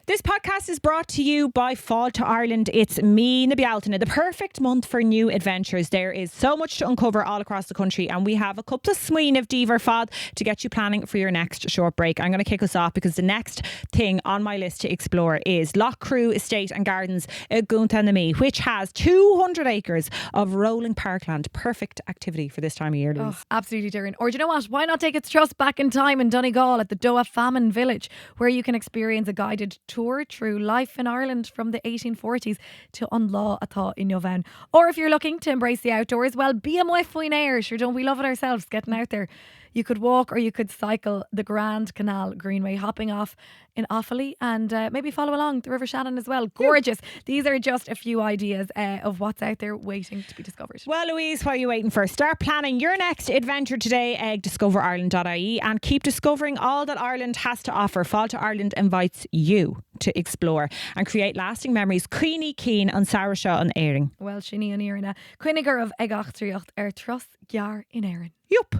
This podcast is brought to you by Fall to Ireland. It's míonna Bealtaine, the perfect month for new adventures. There is so much to uncover all across the country, and we have a couple of sween of diva fad to get you planning for your next short break. I'm going to kick us off because the next thing on my list to explore is Lough Crew Estate and Gardens in Bealtaine and Louise, which has 200 acres of rolling parkland. Perfect activity for this time of year, Louise. Oh, absolutely, Doireann. Or do you know what? Why not take its trust back in time in Donegal at the Doireadh Famine Village, where you can experience a guided tour through life in Ireland from the 1840s to an lá atá in Romhainn. Or if you're looking to embrace the outdoors, well, be a my fine air. Sure, don't we love it ourselves getting out there? You could walk or you could cycle the Grand Canal Greenway, hopping off in Offaly and maybe follow along the River Shannon as well. Gorgeous. These are just a few ideas of what's out there waiting to be discovered. Well, Louise, what are you waiting for? Start planning your next adventure today. Discoverireland.ie and keep discovering all that Ireland has to offer. Fall to Ireland invites you to explore and create lasting memories. Cuoine Keen on Sarashaw and Éireann. Well, Shinny and Irina, Cuinigar of teacht draíocht Tros Gear in Éireann. Yup.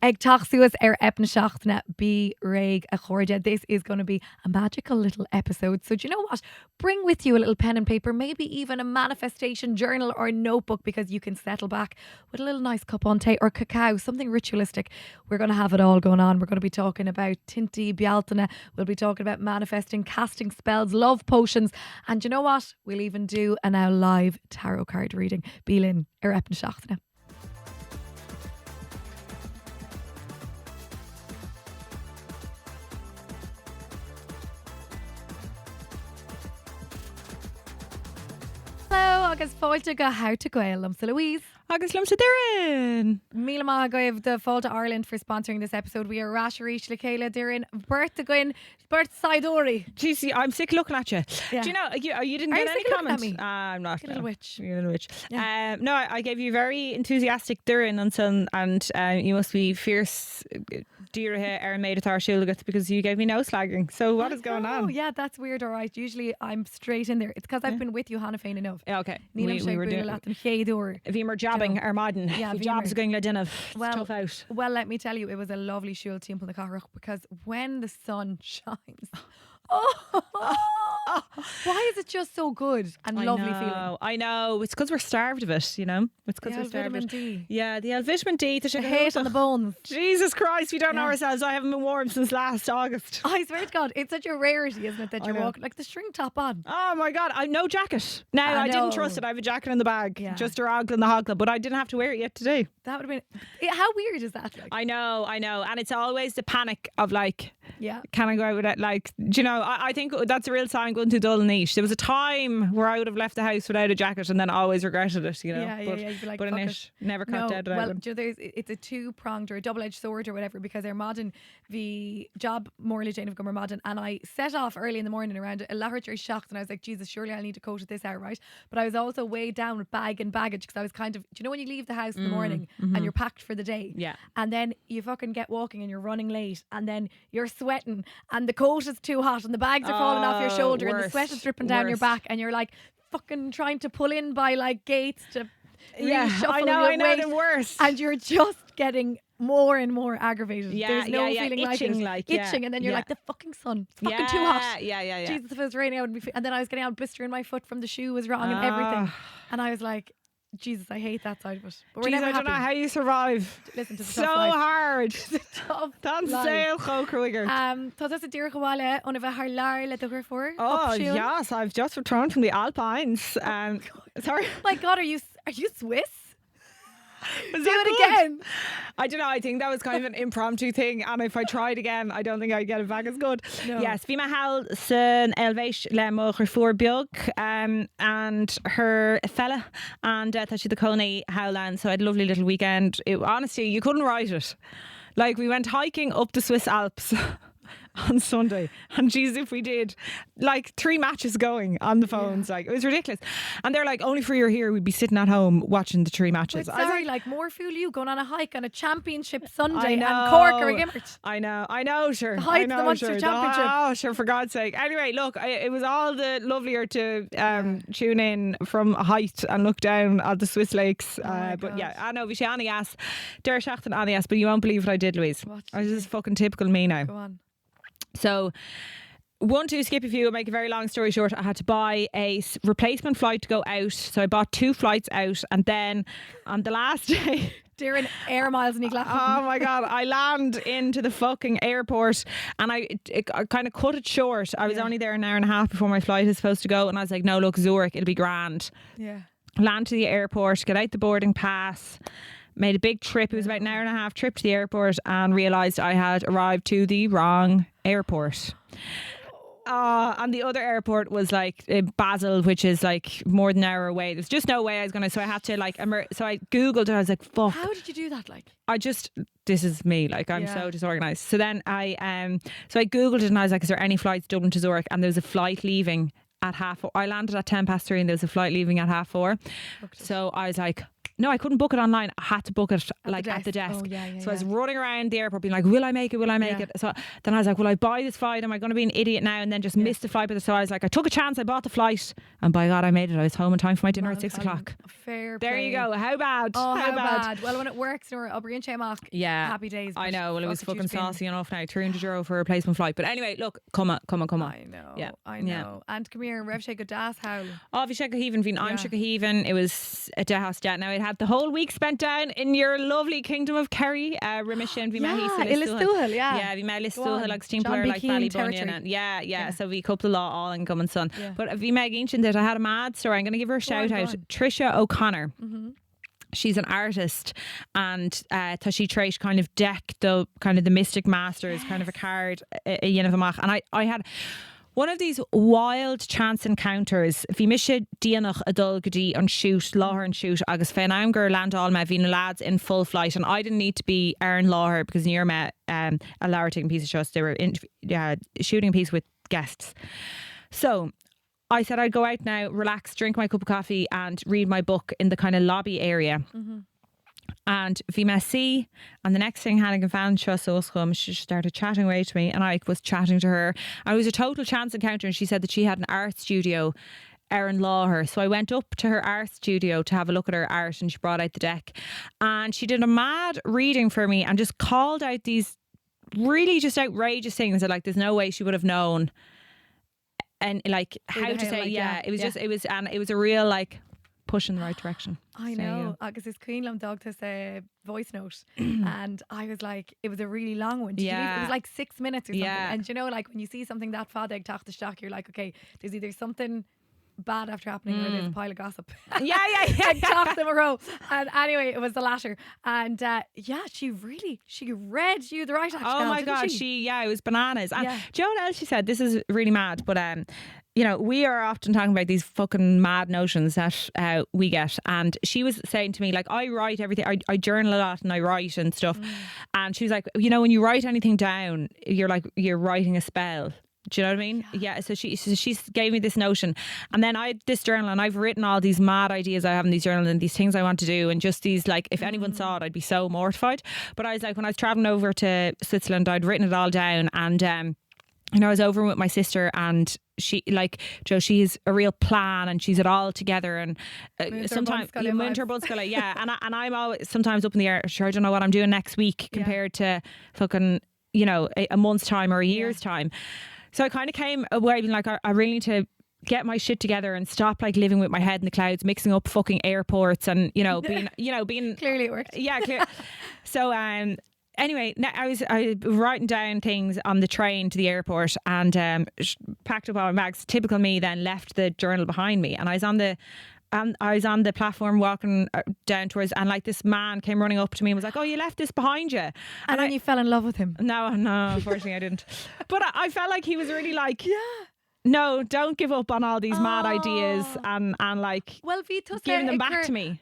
Ag taxúas eipasóid bí réig a chóide. This is going to be a magical little episode. So do you know what? Bring with you a little pen and paper, maybe even a manifestation journal or notebook, because you can settle back with a little nice cup on tea or cacao, something ritualistic. We're going to have it all going on. We're going to be talking about tinty Bealtaine. We'll be talking about manifesting, casting spells, love potions. And do you know what? We'll even do a now live tarot card reading. Bealtaine eipasóid. Hello, agus fáilte go háirte gael Lumsa Louise. Agus Lumsa Doireann. Míle maith agóibh the Fall to Ireland for sponsoring this episode. We are Rasharísh le chéile Doireann Bert Gwyn, Bert Sidori. Jeez, I'm sick looking at you. Yeah. Do you know, you didn't Are get you any sick looking comment? at me? I'm not. You little witch. You're a little witch. Yeah. No, I gave you very enthusiastic Doireann on son, and you must be fierce deireadh ar made at our shieldagat because you gave me no slagging. So what is going on? Oh, yeah, that's weird. All right. Usually I'm straight in there. It's because I've been with you, Hannah Féin enough. Yeah, okay. We were doing Bhímar jabbing ar maidin. Yeah, the jobs going le dinner. Well, tough out. Well, let me tell you, it was a lovely shul timp in the Carrach, because when the sun shines, why is it just so good and lovely feeling? I know. It's because we're starved of it, you know. It's because we're starved of it. vitamin D. Yeah, the vitamin D. The hate on the bones. Jesus Christ, we don't know ourselves. I haven't been warm since last August. I swear to God, it's such a rarity, isn't it, that you're walking like the string top on. Oh my God, I've no jacket. Now, I didn't trust it. I have a jacket in the bag. Yeah. Just a rag in the hogla, but I didn't have to wear it yet today. That would have been... How weird is that? Like? I know. And it's always the panic of like, yeah, can I go out with it? Like, do you know, I think that's a real sign going too dull and niche. There was a time where I would have left the house without a jacket and then always regretted it, you know. Yeah. You'd be like, but in it, never caught dead without them. Well, it's a two-pronged or a double-edged sword or whatever, because they're modern the job morally Jane of Gummer modern, and I set off early in the morning around a laboratory shocked, and I was like, Jesus, surely I'll need to coat at this hour, right? But I was also weighed down with bag and baggage, because I was kind of, do you know when you leave the house in the morning and you're packed for the day? Yeah. And then you fucking get walking and you're running late, and then you're sweating and the coat is too hot and the bags are falling off your shoulder and the sweat is dripping down your back, and you're like fucking trying to pull in by like gates to I know, the worst. And you're just getting more and more aggravated. Yeah, there's no feeling itching, like it. Itching, and then you're like, the fucking sun, it's fucking too hot. Yeah. Jesus, if it was raining, I would be. And then I was getting out blister in my foot from the shoe was wrong and everything. And I was like, Jesus, I hate that side of it. But we're never I don't know how you survive. Listen to the so tough life. hard. Tough That's sail Croker. Tá a dear goháile on a bheith haar leir le dogur for. Oh yes, I've just returned from the Alpines. Sorry. My God, are you Swiss? Do it again. I don't know. I think that was kind of an impromptu thing, and if I tried again, I don't think I'd get it back as good. No. Yes, bhí me hall san elvéis le mo gur fuór beag, and her fella, and tá si the Coney Howland. So I had a lovely little weekend. Honestly, you couldn't write it. Like, we went hiking up the Swiss Alps. on Sunday. And geez, if we did like 3 matches going on the phones, like it was ridiculous. And they're like, only for you're here, we'd be sitting at home watching the 3 matches. But sorry, like more fool you going on a hike on a championship Sunday I know. and Cork or Gimmert. I know, sure. The height I of the know, Munster sure. Championship. Oh, sure, for God's sake. Anyway, look, it was all the lovelier to tune in from a height and look down at the Swiss lakes. But yeah, I know, we should Anias, teacht and Anias, but you won't believe what I did, Louise. I was just fucking typical me now. Go on. So, 1, 2, skip a few, make a very long story short, I had to buy a replacement flight to go out. So I bought 2 flights out, and then on the last day... Doireann air miles in Iglaffan. Oh my God, I land into the fucking airport and I kind of cut it short. I was only there an hour and a half before my flight is supposed to go, and I was like, no, look, Zurich, it'll be grand. Yeah. Land to the airport, get out the boarding pass, made a big trip. It was about an hour and a half trip to the airport, and realised I had arrived to the wrong airport. And the other airport was like Basel, which is like more than an hour away. There's just no way I was going to, so I had to like, so I Googled it. I was like, fuck. How did you do that? Like, This is me, like I'm so disorganised. So then I Googled it and I was like, is there any flights Dublin to Zurich? And there was a flight leaving at 3:30. I landed at 3:10 and there was a flight leaving at 4:30. So I was like, no, I couldn't book it online. I had to book it at the desk. Oh, yeah, so I was running around the airport being like, will I make it? Will I make it? So then I was like, will I buy this flight? Am I going to be an idiot now and then just miss the flight? So I was like, I took a chance. I bought the flight, and by God, I made it. I was home in time for my dinner at 6 o'clock. Fair There play. you go. How bad? Oh, how bad. Well, when it works, I'll bring in Shemach. Yeah. Happy days. I know. Well, it was fucking saucy spin. enough now. €300 for a replacement flight. But anyway, look, come on. I know. Yeah. I know. And come here, Rev Shake Das Howl. Oh, bhí sé go híomhann, bhín aimse go híomhann. It was a dehouse debt. Now, it had the whole week spent down in your lovely kingdom of Kerry, Remission. Bhí me Illistuhil, Yeah, bhí me Illistuhil, like Steamplayer, like Ballybunion. And yeah. So we couple law all in Gum and Son. Yeah. But bhí me ancient that I had a mad story. I'm going to give her a shout out. Trisha O'Connor. Mm-hmm. She's an artist, and tá she tréis kind of deck the kind of the Mystic Masters kind of a card a dhéanamh amach. And I had one of these wild chance encounters. Bhí me sé díanach a dul go dtí an shoot, láthar an shoot, agus féin am gur landál me bhí na lads in full flight, and I didn't need to be Aaron láthar because near me a Laura taking a piece of shots. They were shooting a piece with guests. So I said I'd go out now, relax, drink my cup of coffee and read my book in the kind of lobby area. Mm-hmm. And bhí me see, and the next thing Hannigan found she started chatting away to me, and I was chatting to her. And it was a total chance encounter, and she said that she had an art studio, Erin Lawher. So I went up to her art studio to have a look at her art, and she brought out the deck. And she did a mad reading for me and just called out these really just outrageous things that like there's no way she would have known. And like how to say, it was just, it was a real like push in the right direction. I know. Agus his Queenlam dog to say voice note, and I was like, it was a really long one. It was like 6 minutes or something. And you know, like when you see something that fáideag teacht isteach, you're like, okay, there's either something bad after happening or there's a pile of gossip. Like teacht in a row. And anyway, it was the latter. And she read you the right act. Oh my God, it was bananas. And do you know what else she said? This is really mad, but you know, we are often talking about these fucking mad notions that we get. And she was saying to me, like, I write everything. I journal a lot and I write and stuff. And she was like, you know, when you write anything down, you're writing a spell. Do you know what I mean? Yeah. So she gave me this notion, and then I had this journal, and I've written all these mad ideas I have in these journals and these things I want to do, and just these like if anyone saw it, I'd be so mortified. But I was like, when I was traveling over to Switzerland, I'd written it all down, and you know, I was over with my sister, and she like Joe, she's a real plan, and she's it all together, and sometimes winter bunskula, and I'm always sometimes up in the air. Sure, I don't know what I'm doing next week compared to fucking a month's time or a year's time. So I kind of came away being like, I really need to get my shit together and stop like living with my head in the clouds, mixing up fucking airports and being clearly it worked. Yeah, clear. So anyway, I was writing down things on the train to the airport, and packed up all my bags. Typical me. Then left the journal behind me, and I was on the platform walking down towards, and like this man came running up to me and was like, oh, you left this behind you. And then you fell in love with him. No, unfortunately I didn't. But I felt like he was really like, no, don't give up on all these mad ideas and like Well, giving them back to me.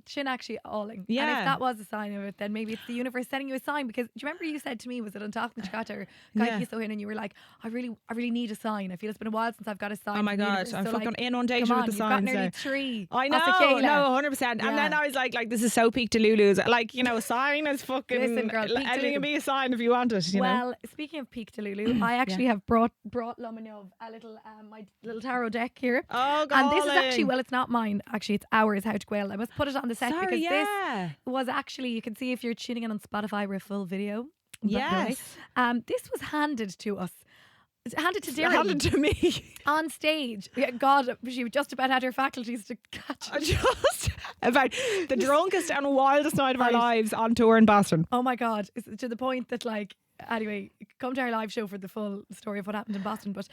Shin actually alling. Yeah. And if that was a sign of it, then maybe it's the universe sending you a sign. Because do you remember you said to me, was it on Teacht and Teacht or and you were like, I really need a sign. I feel it's been a while since I've got a sign. Oh my God, I'm fucking inundated with the you've got signs nearly now. 3. I know, no, 100%. And then I was like, this is so peak Delulu's. Like, a sign is fucking. Listen, girl, peak anything Delulu. can be a sign if you want it. Well, speaking of peak Delulu, I actually have brought Lomanov a little my little tarot deck here. Oh, God. And this is actually, well, it's not mine. Actually, it's ours, How to Gael. I must put it on the set because this was actually, you can see if you're tuning in on Spotify, we're a full video. Yes. This was handed to us. It's handed to Doireann. Handed to me. On stage. Yeah, God, she just about had her faculties to catch it. Just about the drunkest and wildest night of our lives on tour in Boston. Oh my God. It's to the point that anyway, come to our live show for the full story of what happened in Boston. But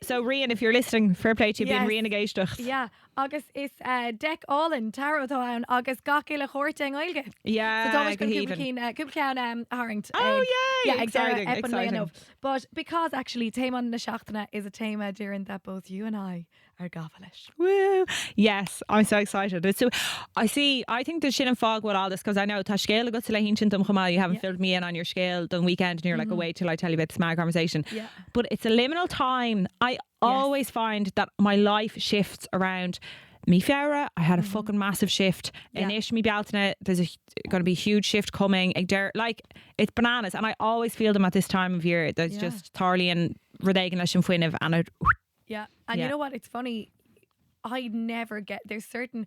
so Rian, if you're listening, fair play to you, being Rian agéisteacht. Yeah, agus is deck allin tarot táin agus gacile chóirte oilge. Yeah, so always going to Cúpla Haringt. Oh yay, yeah, exciting. But because actually Téaman na Seachtaine is a tema during that both you and I are gafalish. Woo! Yes, I'm so excited. It's so I think the Shin and Fog with all this because I know tá scéal agat le hintin dom chama. You haven't filled me in on your scale the weekend and you're like, wait till I tell you about this mad conversation. Yeah. But it's a liminal time. I always find that my life shifts around me Fiara. I had a fucking massive shift. Inish me Bealtaine, there's going to be a huge shift coming. Like it's bananas, and I always feel them at this time of year. There's just Tarly and Rodaigan and Fuinev, and it. Yeah, and you know what? It's funny. I never get. There's certain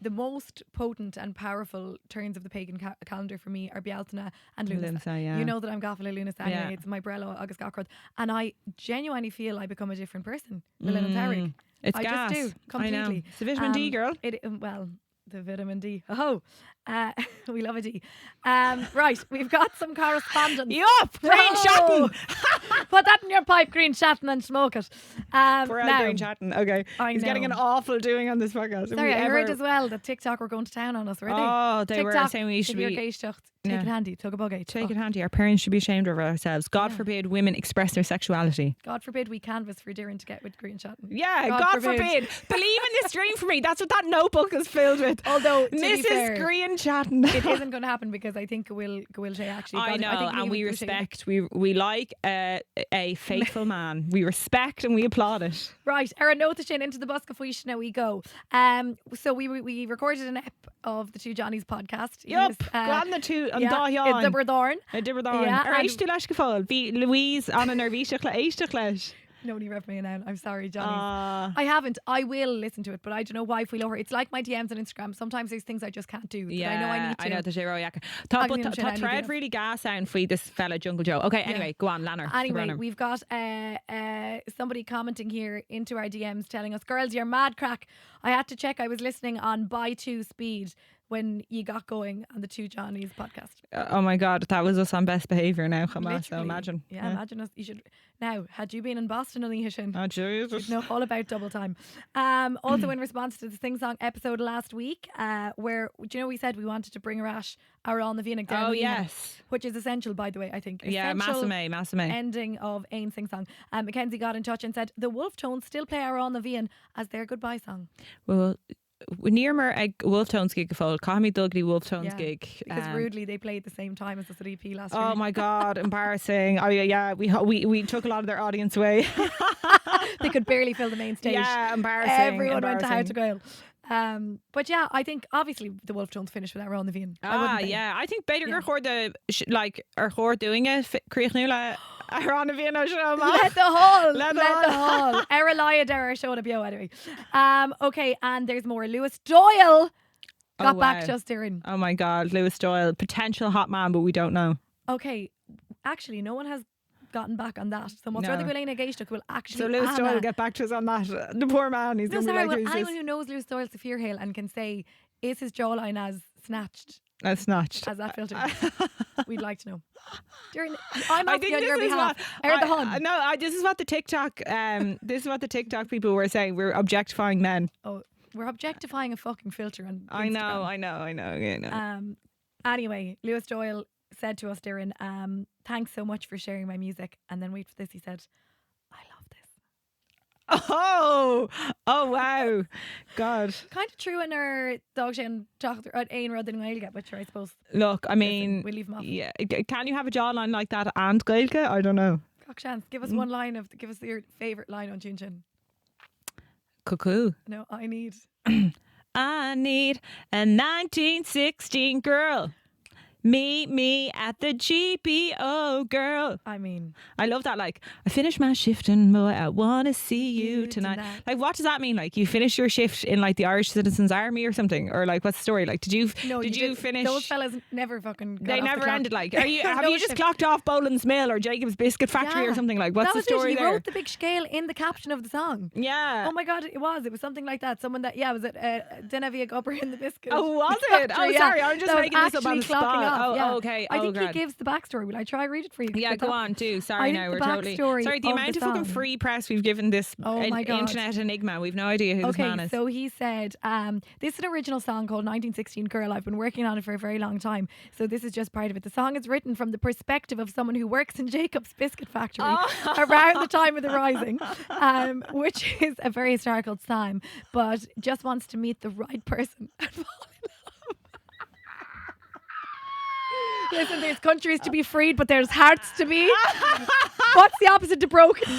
the most potent and powerful turns of the pagan calendar for me are Bealtaine and Lunas. You know that I'm Gafala Lunas anyway. It's my Brello Agus Gacrod, and I genuinely feel I become a different person. It's I gas. Just do completely. I know. It's the vitamin D, girl. Well, the vitamin D. Oh, we love a D. Right, we've got some correspondence. Yup, green chatting. Put that in your pipe, green chatting, and smoke it. We're out green chatting. Okay, he's getting an awful doing on this podcast. Sorry, I heard as well that TikTok were going to town on us, were they? Oh, they TikTok, were saying we should be. Take it handy, tug a buggy. Take it handy. Our parents should be ashamed of ourselves. God forbid women express their sexuality. God forbid we canvas for Doireann to get with green chatting. Yeah, God forbid. Believe in this dream for me. That's what that notebook is filled with. Although, Mrs. Green chatting. It isn't going to happen because I think we'll say actually. I know, and we respect. We like a faithful man. We respect and we applaud it. Right, Erin, note the into the bus Fuish now we go. So we recorded an ep of the Two Johnnies podcast. Yup, go on the two. Doireann. Doireann. Yeah, Ar éistú leis go fáil. Bhí Louise an nervíiseach le éisteach leis. Nobody read me now. I'm sorry, Johnny. I haven't. I will listen to it, but I don't know why if we lower. It's like my DMs on Instagram. Sometimes there's things I just can't do. Yeah, I know I need to. I know the zero yakka. Tá thread really gas sound for this fella Jungle Joe. Okay, anyway, go on, Lanner. Anyway, we've got somebody commenting here into our DMs telling us, girls, you're mad crack. I had to check. I was listening on by 2 speed when you got going on the Two Johnnies podcast. Oh my God, that was us on best behaviour now. So imagine. Yeah, imagine us. You should. Now, had you been in Boston on Hishin? Oh Jesus. You'd know all about double time. Also in response to the Sing Song episode last week, where, do you know, we said we wanted to bring Rash our on the Vienna down. Oh yes. Which is essential, by the way, I think. Yeah, massime. Ending of Ain Sing Song. Mackenzie got in touch and said the Wolf Tones still play our on the Vienna as their goodbye song. Well, Nearmer ag Wolf Tones gig fáil Cami Dugley Wolf Tones gig because rudely they played at the same time as the EP last year. Oh my God, embarrassing. Oh yeah, we took a lot of their audience away. They could barely fill the main stage. Yeah, embarrassing. Everyone went to How to Gael. But yeah, I think obviously the Wolf Tones finished with that on the Vienna. I think better record our chord doing it Creech Nula on the Vienna show. Let the whole Erelaya Dara show the bio anyway. Okay, and there's more. Lewis Doyle got back just Doireann. Oh my God, Lewis Doyle, potential hot man, but we don't know. Okay, actually no one has gotten back on that. So what's rather Gwilena Geishtach will actually. So Lewis Doyle will get back to us on that. The poor man, he's going to be like, who's anyone who knows Lewis Doyle to Fearhill and can say, is his jawline as snatched? As snatched. As that filter. We'd like to know. I'm asking on your behalf. This is what the TikTok this is what the TikTok people were saying. We're objectifying men. Oh, we're objectifying a fucking filter on Instagram. I know. Anyway, Lewis Doyle said to us, Doireann, thanks so much for sharing my music. And then wait for this, he said, I love this. Oh wow. God. Kind of true in our dog and teacht at ein rud in Gaeilge, which I suppose. Look, I mean, we'll leave them off. yeah, can you have a jawline like that and Gaeilge? I don't know. Cock chance. Give us one line give us your favourite line on Chin Chin. Cuckoo. No, I need I need a 1916 girl. Meet me at the GPO, girl. I mean, I love that. Like, I finished my shift and boy, I want to see you tonight. Like, what does that mean? Like, you finish your shift in like the Irish Citizens Army or something, or like, what's the story? Like, did you finish? Those fellas never fucking. They never ended. Like, have No you just shift. clocked off Boland's Mill or Jacob's Biscuit Factory or something? Like, what's that the was story He there? wrote the big scale in the caption of the song. Yeah. Oh my god, it was something like that. Someone that was it Denevia Gubber in the biscuit. Oh, was it? Factory, Oh, sorry, I'm just making this up on the actually clocking spot. off, Oh, okay. I think he grand. gives the backstory. Will I try read it for you? Yeah, go on, do. Sorry, I now think we're the totally backstory sorry. The of amount the of fucking song. free press we've given this Oh my God. internet enigma, we've no idea who this man Okay, is. so he said, this is an original song called 1916 Girl. I've been working on it for a very long time. So this is just part of it. The song is written from the perspective of someone who works in Jacob's Biscuit Factory around the time of the Rising, which is a very historical time, but just wants to meet the right person and fall in love. Listen, there's countries to be freed, but there's hearts to be. What's the opposite to broken?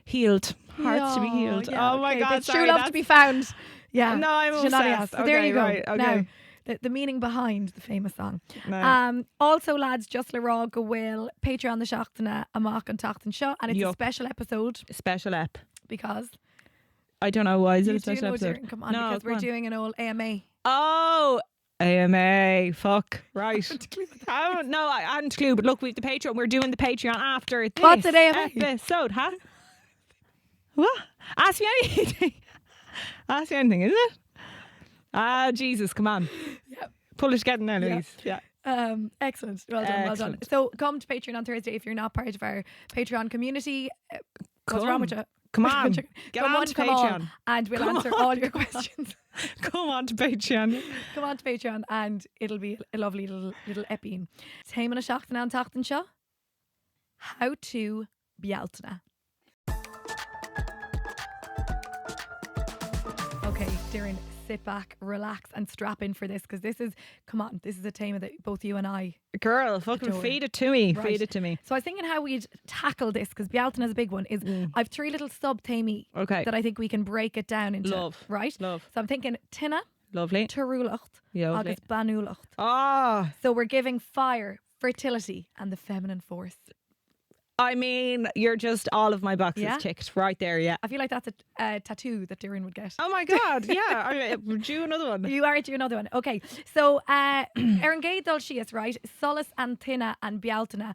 Healed. Hearts to be healed. Yeah, oh my okay, God, there's sorry. true love to be found. Yeah. No, I'm Shenanigans. obsessed. So there Okay, you go. right, okay. Now, the meaning behind the famous song. No. Also, lads, just le rá go bhfuil Patreon the Seachtaine amach an Teacht and Seo, and it's a Yup. special episode Special ep. because I don't know why is it a you do special know, episode? Doireann, come on, No, because come we're on. doing an old AMA. Oh, AMA. Fuck. Right. I don't know. I hadn't a clue, but look, we've the Patreon. We're doing the Patreon after this What's an AMA? episode, huh? What? Ask me anything. Ask me anything, is it? Ah, Jesus, come on. Yep. Pull it together now, Louise. Yeah. Excellent. Well done, well done. Excellent. So come to Patreon on Thursday if you're not part of our Patreon community. What's wrong with you? Come on. Get Come on on, to come on, Patreon. and we'll Come answer on. all your questions. Come on to Patreon. Come on to Patreon and it'll be a lovely little epine. Táimid seachtaine an teacht seo. How to Bealtaine. Okay, Doireann, sit back, relax and strap in for this because this is a tema that both you and I. Girl, fucking Adore. feed it to me. Right. Feed it to me. So I was thinking how we'd tackle this because Bealtaine is a big one. I've three little sub-tami Okay. that I think we can break it down into. Love. Right? Love. So I'm thinking Tinna, Lovely. Tarúlacht, Lovely. agus Banúlacht. Ah, So we're giving fire, fertility, and the feminine force. I mean, you're just all of my boxes Yeah? ticked right there. Yeah. I feel like that's a tattoo that Doireann would get. Oh my God. Yeah. Do another one. You are to another one. Okay. So, Erin Gay Dul Shias, right? Solas and Tinna and Bealtaine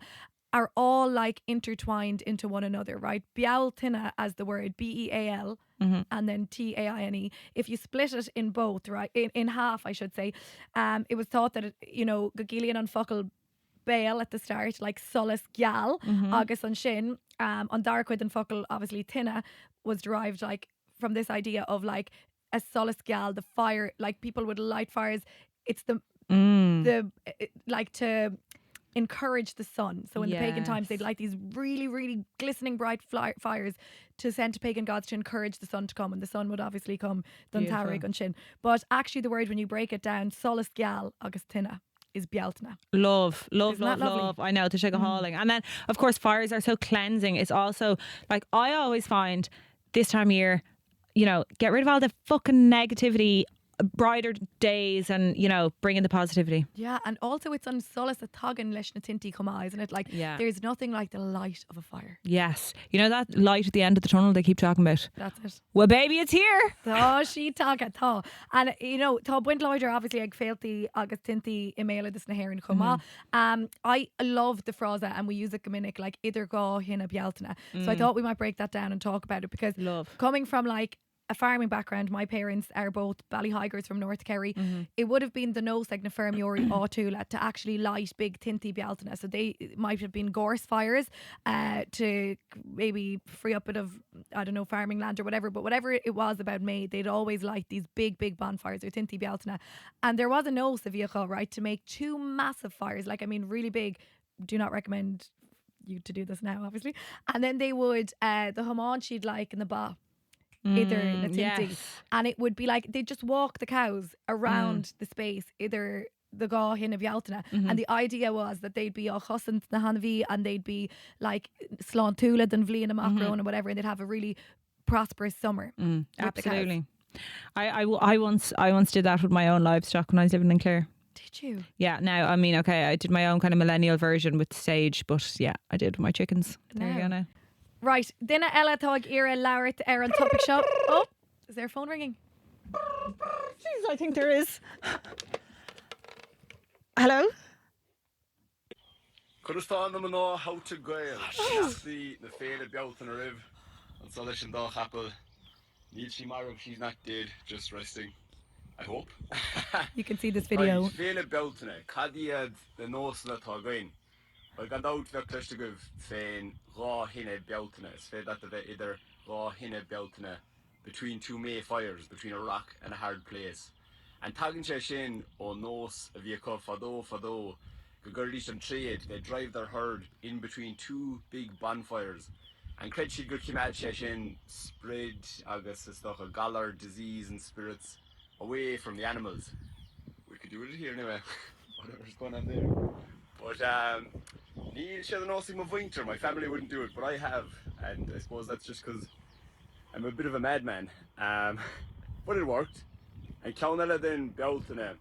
are all like intertwined into one another, right? Bealtaine as the word Beal and then Taine. If you split it in both, right? In half, I should say. It was thought that, Gagilian and Fuckle Bail at the start, like Solas Gyal, agus on Shin, on Darquid and Fuckle, obviously Tinna was derived like from this idea of like a Solas Gyal, the fire, like people would light fires. It's like to encourage the sun. So in the pagan times, they'd light these really, really glistening bright fires to send to pagan gods to encourage the sun to come. And the sun would obviously come, Dun Tarig on Shin. But actually the word, when you break it down, Solas Gyal agus Tinna is Bealtaine. Love. Isn't that lovely? I know, to shake a hauling. And then, of course, fires are so cleansing. It's also, like, I always find this time of year, get rid of all the fucking negativity, brighter days and, bring in the positivity. Yeah, and also it's on Solas a Tagan leis na tinti cuma, isn't it? Like, there's nothing like the light of a fire. Yes. You know that light at the end of the tunnel they keep talking about? That's it. Well, baby, it's here. Tá sí taga tá. And tá buint loidir obviously ag féiltí agus tinti iméile dis na haireann chuma. I love the phrase and we use it gomininic like idir gá hinna Bealtaine. So I thought we might break that down and talk about it because coming from like a farming background, my parents are both Ballyhigers from North Kerry. It would have been the nose like na Fermiori Átula to actually light big tinty Bealtaine. So they might have been gorse fires to maybe free up a bit of, I don't know, farming land or whatever. But whatever it was about May, they'd always light these big bonfires or tinty Bealtaine. And there was a nose of vehicle, right, to make two massive fires. Like, I mean, really big. Do not recommend you to do this now, obviously. And then they would, the hamán she'd like in the ba, either na tinti. And it would be like, they'd just walk the cows around the space, either the gá hin a Bealtaine. And the idea was that they'd be all chosint na hanaví and they'd be like slán túlad and vlian a macron and whatever, and they'd have a really prosperous summer. Absolutely. I once did that with my own livestock when I was living in Clare. Did you? Yeah. Now, I mean, okay, I did my own kind of millennial version with sage, but yeah, I did with my chickens. There you go now. Right. Dinna ela tág ira laurit ar an topic shop. Oh, is there a phone ringing? Jeez, I think there is. Hello? Could have thought them know how to go. The fair Bealtaine a riv. And so they should dach apple. Need she marrow, she's not dead, just resting. I hope. You can see this video. Fair Bealtaine, Cadiad the nose that are going. I got out the clutch to give fain raw hinne Bealtaine. It's fair that they either raw hinne Bealtaine between two May fires, between a rock and a hard place. And tagging shin or nose of Yakov Fado, Gugurdish and trade, they drive their herd in between two big bonfires. And Cretchy good Kimal shin spread agus stuff a galler, disease and spirits away from the animals. We could do it here anyway. Whatever's going on there. But Neil should know some of winter. My family wouldn't do it, but I have, and I suppose that's just because I'm a bit of a madman. But it worked. And Clownella then Bealtaine.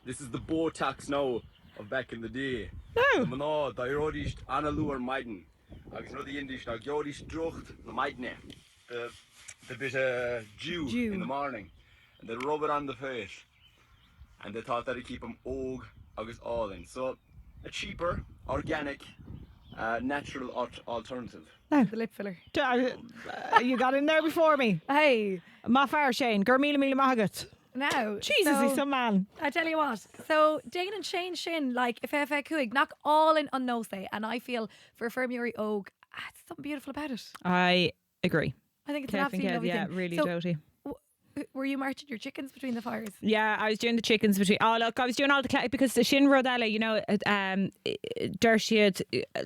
This is the bow tax now of back in the day. No. Deireadh and maiden. Agus no the English now Geodish draíocht the maiden. The bit of dew in the morning. And they rub it on the face. And they thought that'd keep them og agus all in. So a cheaper, organic, natural alternative. The lip filler. You got in there before me. Hey. Ma fair Shane, gur míle magat. Now, Jesus, he's some man. I tell you what. So, Dane and Shane Shin, like, if Cuig, knock all in on no say. And I feel for Fermuri Og, it's something beautiful about it. I agree. I think it's an absolutely lovely thing. Yeah, really so, doty. Were you marching your chickens between the fires? Yeah, I was doing the chickens between. Oh look, I was doing all the because the Shin Rodella, you know, Dershid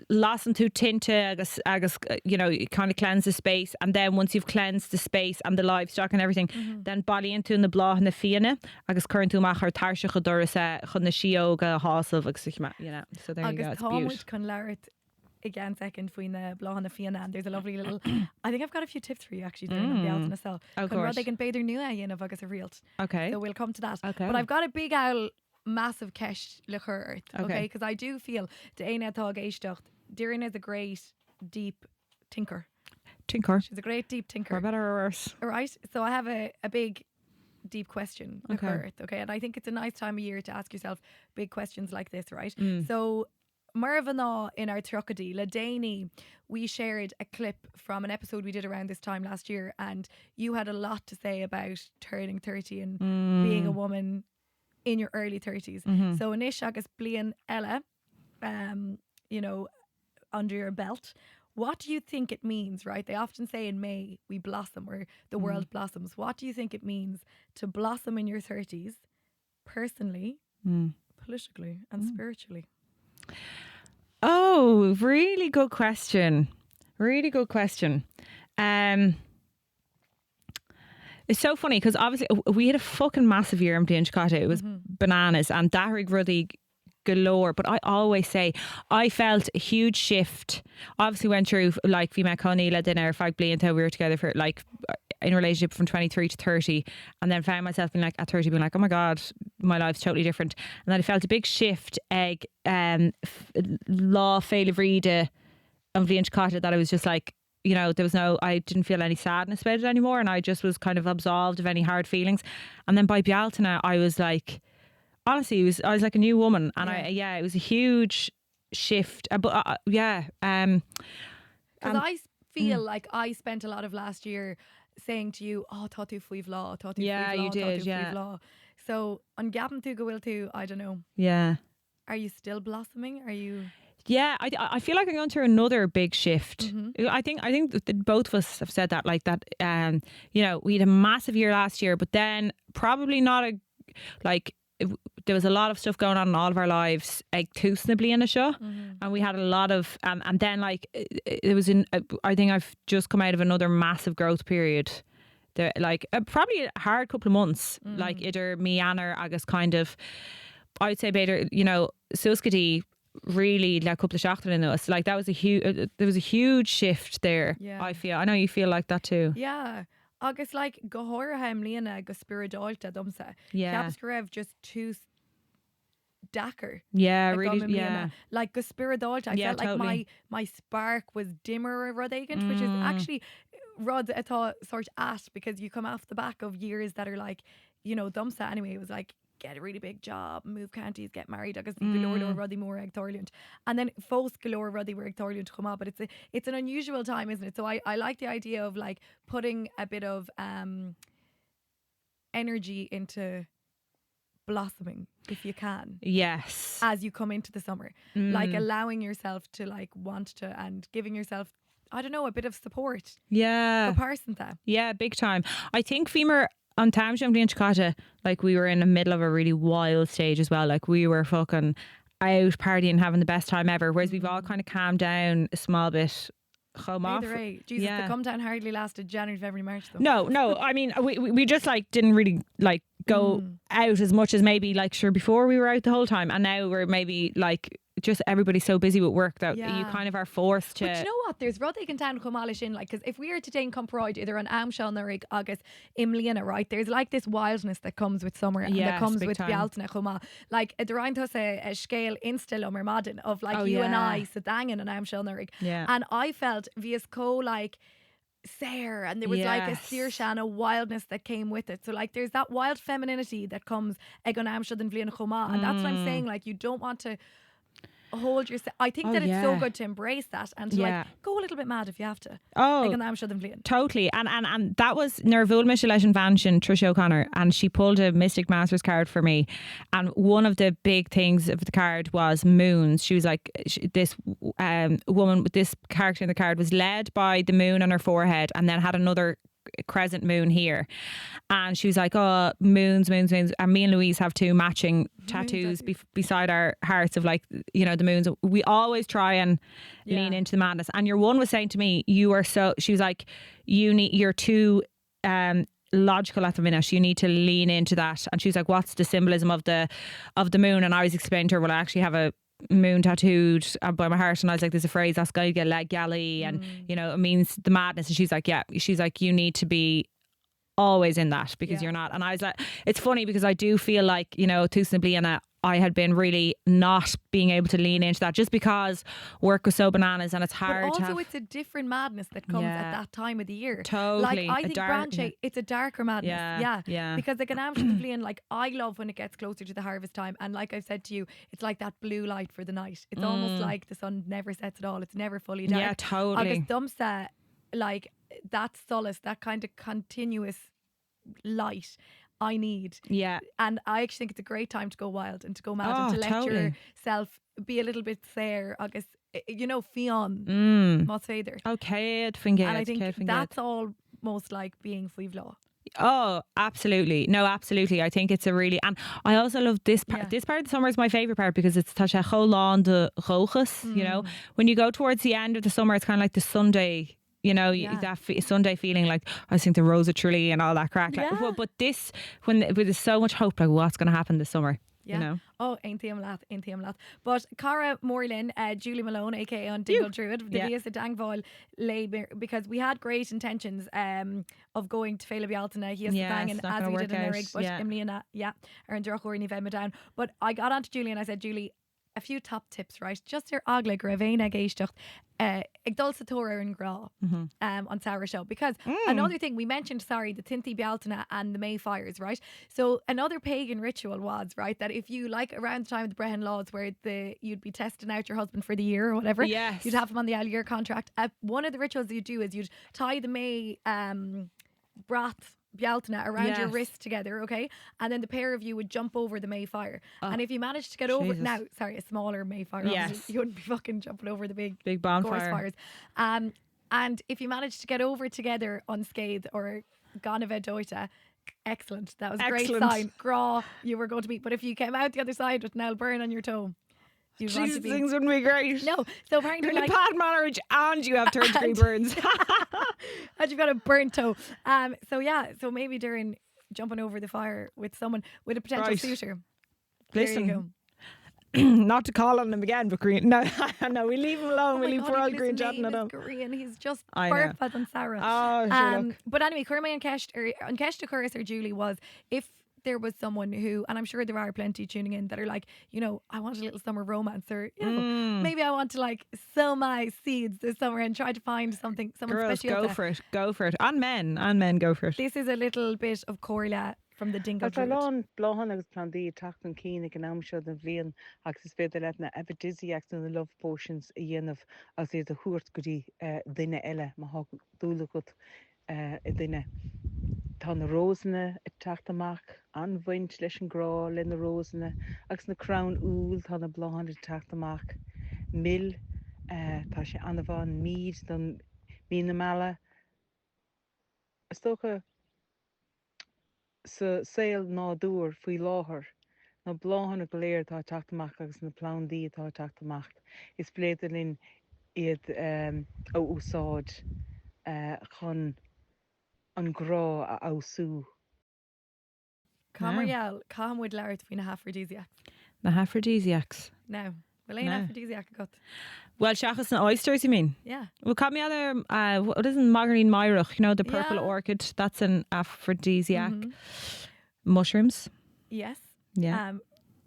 lost to tinte agus, you know, you kind of cleanse the space, and then once you've cleansed the space and the livestock and everything, then bally into in the blah and the fianna agus current to machar tarsha chodorasa chun the shioga hasov agus, you know. So there you go. It's beautiful. Again, second between the blah and the fianna, and there's a lovely little. I think I've got a few tips for you actually doing on the Bealtaine as well. Of course. They can pay their new in of agus a reelt. Okay. So we'll come to that. Okay. But I've got a big owl, massive kesh lechur earth. Okay. Because I do feel the Aina Tag Eisteacht, Doireann is a great deep tinker. She's a great deep tinker. For better or worse. All right. So I have a big deep question. Okay. Earth, okay. And I think it's a nice time of year to ask yourself big questions like this, right? So Marvana in our Truckady, Ladani, we shared a clip from an episode we did around this time last year, and you had a lot to say about turning 30 and being a woman in your early 30s. So Anish agus blian Ella, you know, under your belt. What do you think it means, right? They often say in May we blossom, or the world blossoms. What do you think it means to blossom in your 30s, personally, politically and spiritually? Oh, really good question. Really good question. It's so funny because obviously we had a fucking massive year in Bealtaine. It was bananas and Daireadh ruddy galore. But I always say I felt a huge shift. Obviously went through like Vima Conila dinner, Fag Bealtaine, we were together for like in a relationship from 23 to 30, and then found myself being like at 30 being like, oh my god, my life's totally different. And then I felt a big shift law fail of reader of Bealtaine that I was just like, you know, there was I didn't feel any sadness about it anymore, and I just was kind of absolved of any hard feelings. And then by Bealtaine I was like, honestly, I was like a new woman, and it was a huge shift. But because I feel like I spent a lot of last year saying to you, oh, tátu fuiv law, tátu fuiv law, you did, fuiv law. So on Gavin tu go will tu, I don't know. Yeah. Are you still blossoming? Are you? Yeah, I feel like I'm going through another big shift. I think that both of us have said that, like that. You know, we had a massive year last year, but then probably not there was a lot of stuff going on in all of our lives ag túsna bliana seo, and we had a lot of and then like it was in I think I've just come out of another massive growth period. There, like probably a hard couple of months, like either míonna agus kind of, I would say better, you know, suskadi really like a couple of seachtain in us. Like that was there was a huge shift there. I feel. I know you feel like that too. Yeah. Agus like go háirithe líana go spiridáilte domsa. Ceapas go raibh just tú dachar. Yeah, really. Yeah. Like go spiridáilte. I felt totally. like my spark was dimmer rud agant, which is actually rud atá sort at, because you come off the back of years that are like, you know, domsa anyway. It was like, get a really big job, move counties, get married, agus galore ruddy more ag Doireann. And then fós galore ruddy were ag Doireann come up, but it's an unusual time, isn't it? So I like the idea of like putting a bit of energy into blossoming, if you can. Yes. As you come into the summer. Like allowing yourself to like want to, and giving yourself, I don't know, a bit of support. Yeah. For person that. Yeah, big time. I think Femur on time in Chicago, like we were in the middle of a really wild stage as well. Like we were fucking out partying, having the best time ever. Whereas we've all kind of calmed down a small bit. Either way, Jesus, the come down hardly lasted January, February, March though. No. I mean, we just like didn't really like go out as much as maybe like sure before we were out the whole time, and now we're maybe like just everybody's so busy with work that you kind of are forced to. But you know what? There's rud ag an town chumáis in, like, because if we are to take Comproid either an Amshaw agus Imliana, right? There's like this wildness that comes with summer and that comes with Bealtaine chumá. Like Doireann a scale instil mar madin of like you and I sedangin an Amshaw. And I felt vias co like Sarah, and there was like a Saoirse, a wildness that came with it. So like there's that wild femininity that comes ag an Amshaw and Bliana chumá, and that's what I'm saying. Like you don't want to hold yourself. I think that it's so good to embrace that and to like go a little bit mad if you have to. Totally. And that was Nervul Michelle Vansion, Trish O'Connor, and she pulled a Mystic Masters card for me, and one of the big things of the card was moons. She was like, this woman with this character in the card was led by the moon on her forehead and then had another crescent moon here, and she was like, oh, moons, and me and Louise have two matching tattoos beside our hearts of like, you know, the moons. We always try and lean into the madness, and your one was saying to me, you are so, she was like, you're too logical at the minute, you need to lean into that. And she was like, what's the symbolism of the moon? And I was explaining to her, well, I actually have a moon tattooed by my heart, and I was like, there's a phrase that's got to get leg galley, and you know, it means the madness. And she's like, you need to be always in that, because you're not. And I was like, it's funny because I do feel like, you know, túsna bliana I had been really not being able to lean into that just because work was so bananas, and it's hard. But also it's a different madness that comes at that time of the year. Totally. Like I think Branche, it's a darker madness. Yeah. Because like an Amsterdam, like I love when it gets closer to the harvest time, and like I've said to you, it's like that blue light for the night. It's almost like the sun never sets at all. It's never fully dark. Yeah, totally. Agus Dumsa, like that solace, that kind of continuous light I need. Yeah. And I actually think it's a great time to go wild and to go mad and to let yourself be a little bit there, agus, you know, fion más féidir. Okay, and I think that's almost like being fuivlaw. Oh, absolutely. No, absolutely. I think it's a really, and I also love this part. This part of the summer is my favourite part because it's tá sé chomh de rochas, you know. When you go towards the end of the summer, it's kind of like the Sunday, you know, that Sunday feeling, like I think the Rosa Truly and all that crack. Like, but this, when there's so much hope, like what's going to happen this summer, you know? Oh, ain't lath. But Cara Morlin, Julie Malone, aka on Dingle Druid, the Vias Dangval Labour, because we had great intentions of going to Féile Bealtaine, he has to bang, and as we did in Eric, but Imliana, or in Drochor and Yvette down. But I got on to Julie and I said, Julie, a few top tips, right? Just your agla gravena geisteach ag dul sa tóir an grá on Sarah show, because another thing we mentioned, the Tinti Bealtaine and the Mayfires, right? So another pagan ritual was, right, that if you, like around the time of the Brehon laws where you'd be testing out your husband for the year or whatever, you'd have him on the all-year contract. One of the rituals you'd do is you'd tie the May brath Bealtaine around your wrist together, okay? And then the pair of you would jump over the Mayfire. And if you managed to get over, a smaller Mayfire, you wouldn't be fucking jumping over the big bonfire fires. And if you managed to get over together unscathed or gone of doita, Excellent. That was a great Excellent. sign. Graw, you were going to be. But if you came out the other side with nail burn on your toe, you'd want Jesus, to be. things wouldn't be great. No. So apparently, You're in like, a bad marriage and you have third degree burns. and you've got a burnt toe. So yeah. So maybe during jumping over the fire with someone with a potential Right. suitor. Listen, There you go. not to call on him again, but Green. No, no, we leave him alone. Oh we my leave God, poor old his Green name chatting at is home. Green. He's just I know. perfect than Sarah. Oh, sure, look. But anyway, Curma and Keshta Curtis or Julie was if there was someone who, and I'm sure there are plenty tuning in that are like, you know, I want a little summer romance, or you know, maybe I want to like sow my seeds this summer and try to find someone Girls, special. go for it. Go for it. And men go for it. This is a little bit of Corla from the Dingo Tá Druid. lán blahan agus plandaí teacht an cínig an amseo den bhlion agus is féidir lena aphrodisiacs na love potions a dhéanamh as iad a thuairt go dtí duine eile má thug dúla go I duine. Tá na rósanna i teacht amach an bhaint leis an grá le na rósanna agus na crown úl tá na blahan i teacht amach mill tá sé anamháin míd don míonna meala. Is tócha sa saoil ná dúr faoi láthair na bláhan a goléir tá teacht amach agus na plandaí tá teacht amach. Is bléidir linn iad ó úsáid chun an grá a ausú. Camariel, Camwood Larry between a aphrodisiac. The aphrodisiacs. No. Well, ain't No. aphrodisiac got. Well, shachas and oysters, you mean? Yeah. Well, call me other, what isn't margarine myroch, you know, the purple Yeah. orchid, that's an aphrodisiac. Mhm. Mushrooms, Yes. yeah.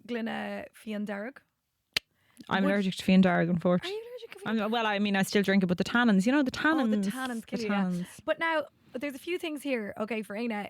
Glenna Fhéidearthacht. I'm what- allergic to fhéidearthacht, Are unfortunately. you allergic to Fhéidearthacht? Well, I mean, I still drink it, but the tannins, you know, the tannins. Oh, the tannins kill you, yeah. But now, there's a few things here. Okay, for Aina,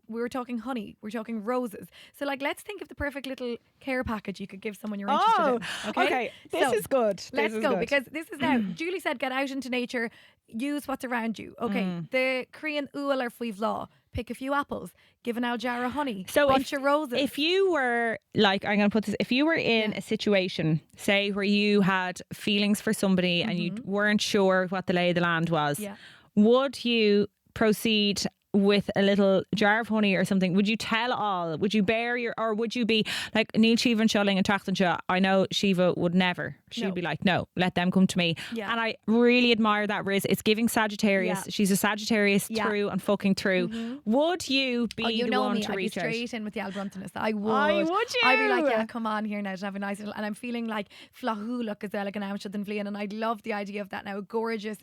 we were talking honey, we're talking roses. So, like, let's think of the perfect little care package you could give someone you're interested Oh, in. okay. This So, is good. Let's This is go good. because this is now. Julie said, "Get out into nature, use what's around you." Okay, the Korean ual or fuiv law. Pick a few apples, give an jar of honey, So bunch of roses. If you were like, I'm going to put this, if you were in a situation, say where you had feelings for somebody and you weren't sure what the lay of the land was, Yeah. would you proceed with a little jar of honey or something? Would you tell all? Would you bear your, or would you be like Neil Shiva and Shulling and Teacht and Shaw? I know Shiva would never. She'd No. be like, no, let them come to me. Yeah. And I really admire that, Riz. It's giving Sagittarius. Yeah. She's a Sagittarius Yeah. through and fucking through. Would you be Oh, you the know one me, to I'd be reach out? straight in with the Albrontinus. I would. Aye, would I'd be like, you? yeah, come on here now to have a nice little, and I'm feeling like flahuluk as well, like an amshad and Vlian, and I love the idea of that now. Gorgeous,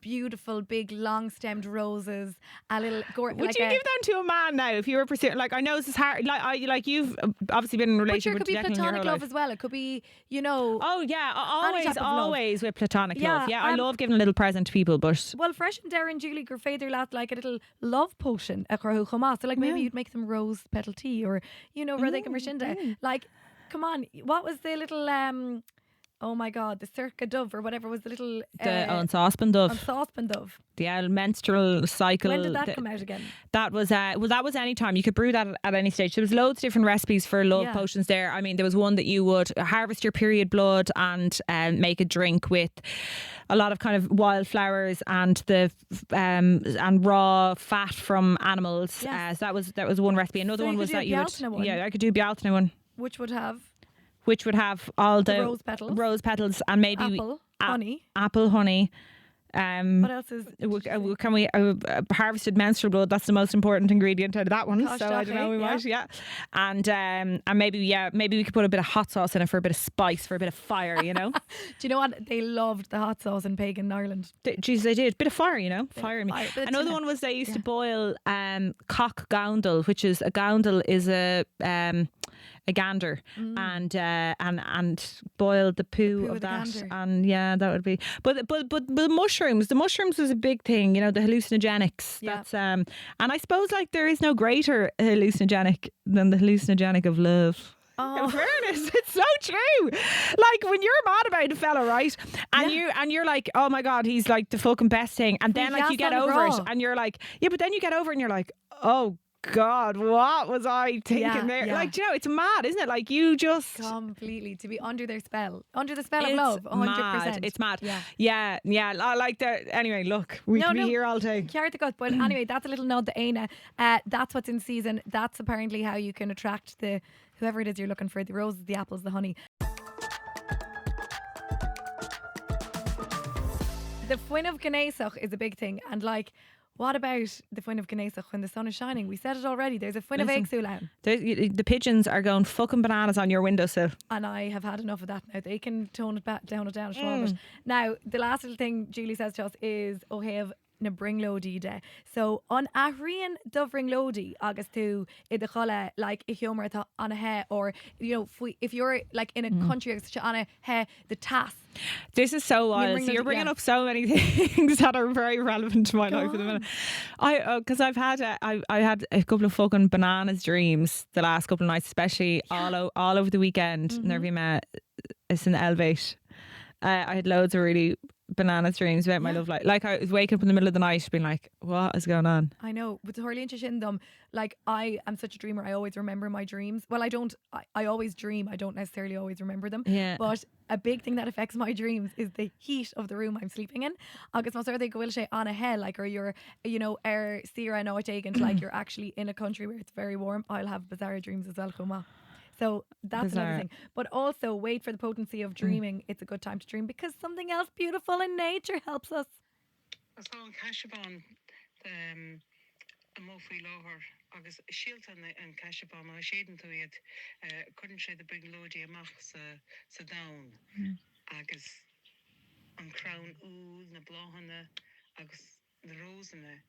beautiful, big, long-stemmed roses. A little Would like you a, give them to a man now if you were pursuing? Like, I know this is hard. Like you've obviously been in a But sure, relationship it could with be Declan your platonic whole love life. as well. It could be, you know. Oh yeah, Any type of love. always with platonic Yeah, love. Yeah, I um, love giving a little present to people, but Well, fresh and Darren Julie gur féidir leat like a little love potion a chur chumá. So like maybe you'd make them rose petal tea or you know where they can marshinda. Like, come on, what was the little oh my god, the circa dove or whatever was the little the on saucepan dove, on saucepan dove. the menstrual cycle. When did that the- come out again? That was that was any time. You could brew that at any stage. There was loads of different recipes for love Yeah. potions there. I mean, there was one that you would harvest your period blood and make a drink with a lot of kind of wildflowers and the and raw fat from animals. Yes. So that was one recipe. Another So one you was could do that a you Bealtaine would one. yeah, I could do Bealtaine one, Which would have which would have all the rose petals, and maybe apple, honey. apple honey. What else is Can we harvested menstrual blood? That's the most important ingredient out of that one. Gosh, So I don't know. We yeah. might, yeah. And maybe we could put a bit of hot sauce in it for a bit of spice, for a bit of fire. You know. Do you know what? They loved the hot sauce in pagan Ireland. Jeez, they did. Bit of fire, you know. Fire in me. fire, bit of Another tuna. one was they used to boil cock goundle, which is a goundle is a gander, and boil the poo of of the that, gander. and yeah, that would be. But the mushrooms, was a big thing. You know, the hallucinogenics. Yeah. That's and I suppose like there is no greater hallucinogenic than the hallucinogenic of love. In Oh, fairness, it's so true. Like when you're mad about a fella, right? And you're like, oh my god, he's like the fucking best thing. And then like you get yes, on over it, raw. and you're like, yeah, but then you get over it and you're like, oh God, what was I thinking Yeah, there? yeah. Like, do you know, it's mad, isn't it? Like, you just... Completely. To be under their spell. Under the spell of It's love. 100%. mad. It's mad. Yeah. Yeah. I like that. Anyway, look, we could be here all day. Ceart a gut. But anyway, that's a little nod to Aina. That's what's in season. That's apparently how you can attract whoever it is you're looking for, the roses, the apples, the honey. The Fuin of Gnéasach is a big thing. And like, what about the Fuin of Gnéasach when the sun is shining? We said it already. There's a Fuin of Éagsúil. The pigeons are going fucking bananas on your windowsill. And I have had enough of that now. They can tone it back, down a small bit. Now, the last little thing Julie says to us is, oh, have na bringlódí de. So, on ahrian do bringlódí agus tú I de chola, like, if you're on a he, or, you know, if you're like in a country agus on a he, the task. This is so wild. So you're bringing up so many things that are very relevant to my life at the minute. Because I had a couple of fucking bananas dreams the last couple of nights, especially all over the weekend. Nervy me is in Elevate. I had loads of really bananas dreams about my love life. Like, I was waking up in the middle of the night being like, what is going on? I know, but Hurley and Shindom, like, I am such a dreamer. I always remember my dreams. Well, I always dream. I don't necessarily always remember them. Yeah. But a big thing that affects my dreams is the heat of the room I'm sleeping in. Agus mas they go on a hill, like, or you're, you know, Sierra no like you're actually in a country where it's very warm. I'll have bizarre dreams as well, Coma. So that's another thing. But also, wait for the potency of dreaming. It's a good time to dream because something else beautiful in nature helps us. So in Cashabon, a mothú láthar agus síalta in Cashabon a sédan tú iad couldn't sé the bringlódí amach sa down agus an crown úl na bláhanna agus na rósanna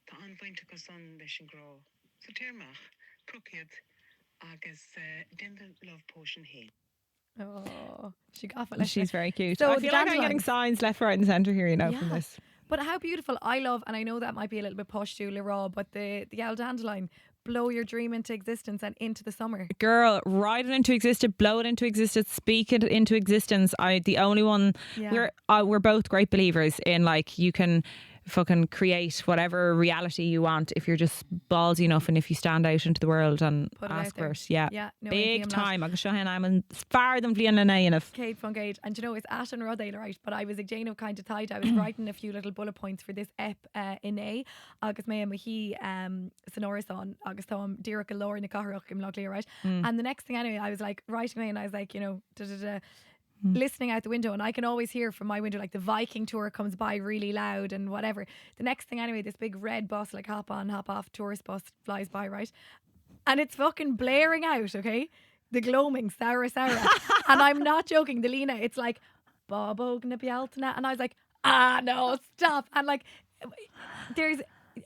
tá anhainte go son leis an grá. So tíirmach pruciad agus din the love potion here. Oh, she got it. She's very cute. So I feel like I'm getting signs left, right and centre here, you know, from this. But how beautiful. I love, and I know that might be a little bit posh to Raw, but the Yellow Dandelion, blow your dream into existence and into the summer. Girl, write it into existence, blow it into existence, speak it into existence. The only one, we're both great believers in, like, you can fucking create whatever reality you want if you're just ballsy enough and if you stand out into the world and ask for it. Yeah, no big time. Agus seo I'm far than Bliana Nainaf. Kate Fungate, and you know, it's Ashton Rodale, right? But I was a Jane of kind of tied. I was writing a few little bullet points for this ep in A. Agus me and he sonoris on Agus Tom Deireadh and Laura in the Caharach in Locklear, right? And the next thing anyway, I was like writing away and I was like, you know, listening out the window, and I can always hear from my window like the Viking tour comes by really loud and whatever. The next thing anyway, this big red bus, like hop on hop off tourist bus flies by, right? And it's fucking blaring out, okay, the gloaming Sarah and I'm not joking, the Lena, it's like Bob Ogna Bealtaine, and I was like, no, stop. And like,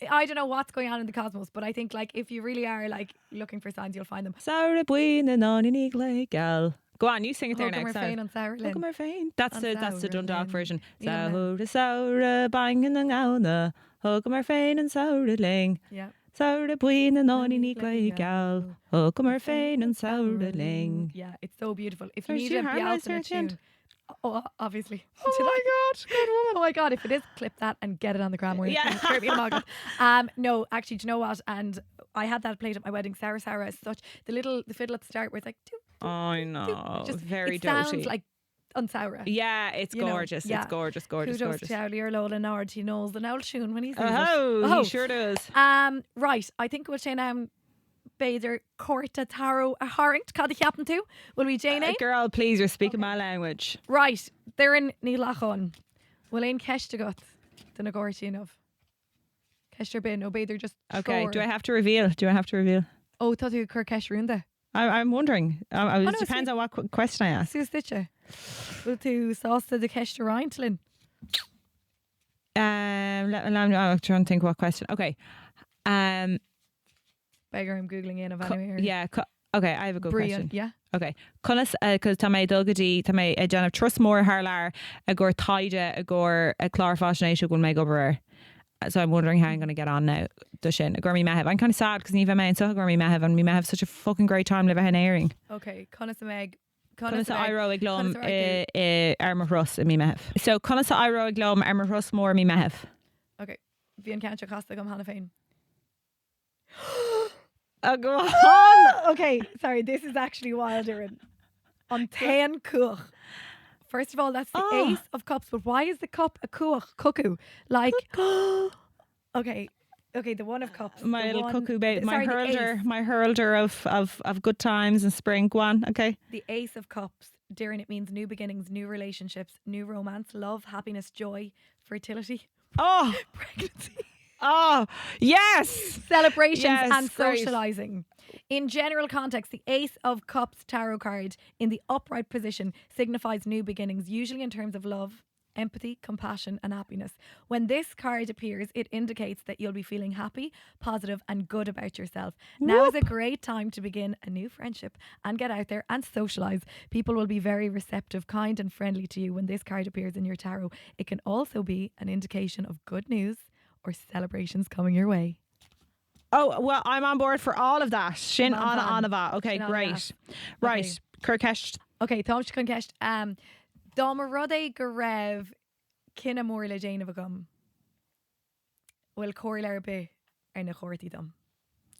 I don't know what's going on in the cosmos, but I think like if you really are like looking for signs, you'll find them. Sarah Buin on in gal. Go on, you sing it there next time. Hugam That's the Dundalk version. Saura banging and gauna. Hugam Fain and Saura Ling. Yeah. Saura Buin and on in gal. Hugam Fain and Saura Ling. Yeah, it's so beautiful. If you need a Bealtaine tune. Oh, obviously. Oh my God, good woman. Oh my God, if it is, clip that and get it on the gram. No, actually, do you know what? And I had that played at my wedding. Sarah is such the fiddle at the start where it's like I know, just very doty. Sounds like on Sarah. Yeah, it's gorgeous. Yeah. It's gorgeous. Kudos to Charlie Lola Nord. He knows the old tune when he's he sure does. Right, I think we'll say Beidir Corta Taro a Haringt Cad Captain too. Will we Jane? Girl, please, you're speaking my language. Right, they're in Nílachon. Will ein Keshtagot the Nagortin of Keshter bin obey they're just okay. Score. Do I have to reveal? Oh, thought you Kirk Keshrunda. I'm wondering. It depends on what question I ask. Sue Stitcher. Will to Sauce the Keshter Reintlin. I'm trying to think what question. Okay. Beggar, I'm googling in of anyway. Yeah. Okay, I have a good question. Yeah. Okay. Conas because tá mé dulgadí tá mé a Jenna Trustmore Harlar a gur taide a gur a chlár fascination gon meg over. So I'm wondering how I'm going to get on now. Dushin, a Gurmy Mehev. I'm kind of sad because Neva May and so Gurmy Mehev and me Mehev such a fucking great time living in airing. Okay, Conas a Meg. Conas Iro Iglom Armor Russ and me Mehev. So Conas Iro Iglom Armor Russ more me Mehev. Okay. Vian Cancha Costa come Hannah Fain. Go on. Okay, sorry, this is actually wilder. On 10 cuch. First of all, that's the ace of cups, but why is the cup a cuckoo? Like, okay, the one of cups. My the little one, cuckoo baby, my sorry, the heralder, ace. my heralder of good times and spring. Go on, okay. The ace of cups. Doireann, it means new beginnings, new relationships, new romance, love, happiness, joy, fertility, Oh, pregnancy. oh, yes. Celebrations Yes, and great. socializing. In general context, the Ace of Cups tarot card in the upright position signifies new beginnings, usually in terms of love, empathy, compassion, and happiness. When this card appears, it indicates that you'll be feeling happy, positive, and good about yourself. Now is a great time to begin a new friendship and get out there and socialize. People will be very receptive, kind, and friendly to you when this card appears in your tarot. It can also be an indication of good news or celebrations coming your way. Oh, well, I'm on board for all of that. Shin Well on done. Anava. Okay, Sin anna great. that. Right. Kirkesh. Okay, Táimid chun ceist. Dá mar rud é go raibh cinna mór le déanamh agam. Bhfuil cóir leir be ar na chóirtaí dom.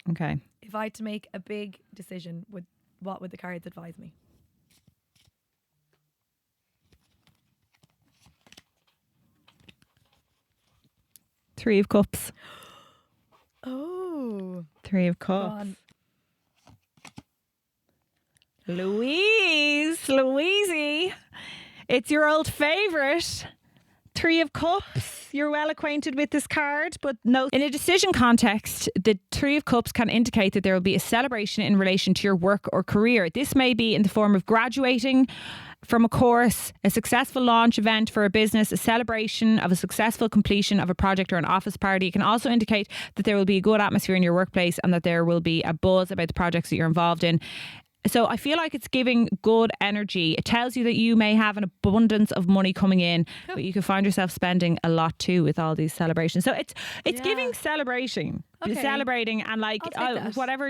Okay. If I had to make a big decision, what would the cards advise me? Three of Cups. Oh, Three of go Cups. on. Louise. It's your old favourite. Three of Cups. You're well acquainted with this card, but no. In a decision context, the Three of Cups can indicate that there will be a celebration in relation to your work or career. This may be in the form of graduating from a course, a successful launch event for a business, a celebration of a successful completion of a project or an office party. It can also indicate that there will be a good atmosphere in your workplace and that there will be a buzz about the projects that you're involved in. So I feel like it's giving good energy. It tells you that you may have an abundance of money coming in, but you can find yourself spending a lot too with all these celebrations. So it's giving celebration. Okay. You're celebrating and like I'll take that. whatever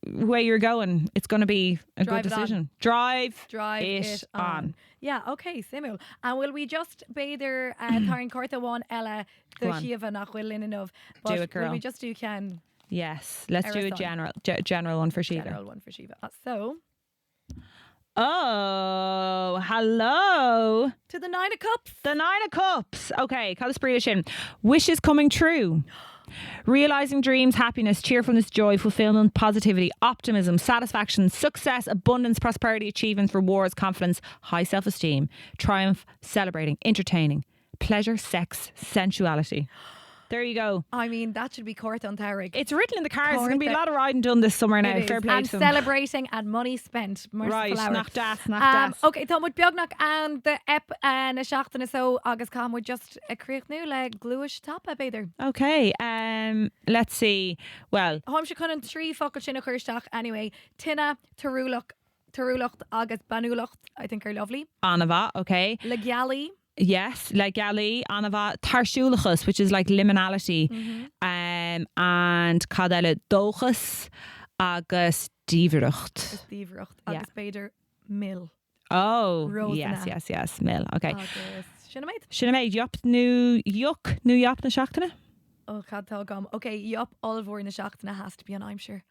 way you're going, it's going to be a Drive good it on. decision. Drive it on. Yeah, okay, simul. And will we just be there Tarn Corta one Ella the Go on. Shiva nach will in of Do it, girl. Will we just do Ken Yes, let's do a Erison. general one for Shiva. general one for Shiva? So Oh, hello. to the 9 of Cups. The Nine of Cups. Okay, Calispria. Wishes coming true. Realising dreams, happiness, cheerfulness, joy, fulfillment, positivity, optimism, satisfaction, success, abundance, prosperity, achievements, rewards, confidence, high self-esteem, triumph, celebrating, entertaining, pleasure, sex, sensuality. There you go. I mean, that should be Corta on Tarek. It's written in the cards. There's going to be a Corta. lot of riding done this summer now. It is. Fair play And to them. celebrating and money spent. Merciful Right, hour. nach das. Okay, Tá muid beagnach and the ep na seachtainna so agus cá muid just a críoch nú le gluish top a beidir. Okay, let's see. Well, Háim se chunan trí focail sin a chuirteach anyway. Tina, tarúlacht agus banúlacht, I think are lovely. Anava, okay. Le Gialli. Yes, like Gali, Anava, Tarsúlachas, which is like liminality, and Cadella Dochas, agus Deireadh. Díomhreacht Yeah. agus beidir mill. Oh, Rosanna. yes, Mill. Okay. Agus sinna maid. Sinna méid yop nu yop na seachtainna? Oh, cadtá gom. Okay, yup, Olivor na seachtainna has to be on, I'm sure.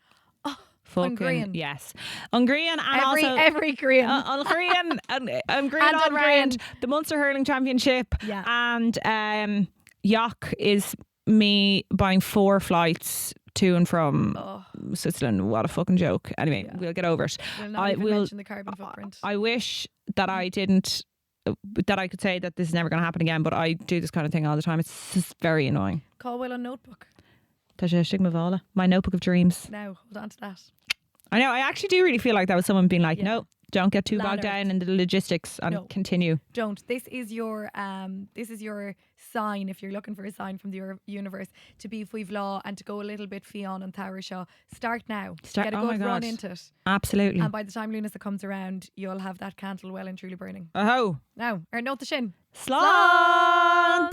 Oh, Fucking Ungrian. yes. Ungrian and every also Grian. Ungrian Ungrian And all Ungrian. round the Munster Hurling Championship. Yeah. And Yok is me buying 4 flights to and from Switzerland. What a fucking joke. Anyway, Yeah. we'll get over it. We'll not even mention the carbon footprint. I wish that I didn't, that I could say that this is never going to happen again, but I do this kind of thing all the time. It's just very annoying. Call Will on notebook. Tá sé sigma bhála. My notebook of dreams. Now, hold on to that. I know, I actually do really feel like that was someone being like, Yeah. no, don't get too Plan bogged out. down in the logistics and No. continue. Don't. This is your sign, if you're looking for a sign from the universe, to be Fuiv Law and to go a little bit Fion and Tower Shaw. Start now. Get a oh my good run God. into it. Absolutely. And by the time Lunas comes around, you'll have that candle well and truly burning. Oh. Now, note the shin. Slán!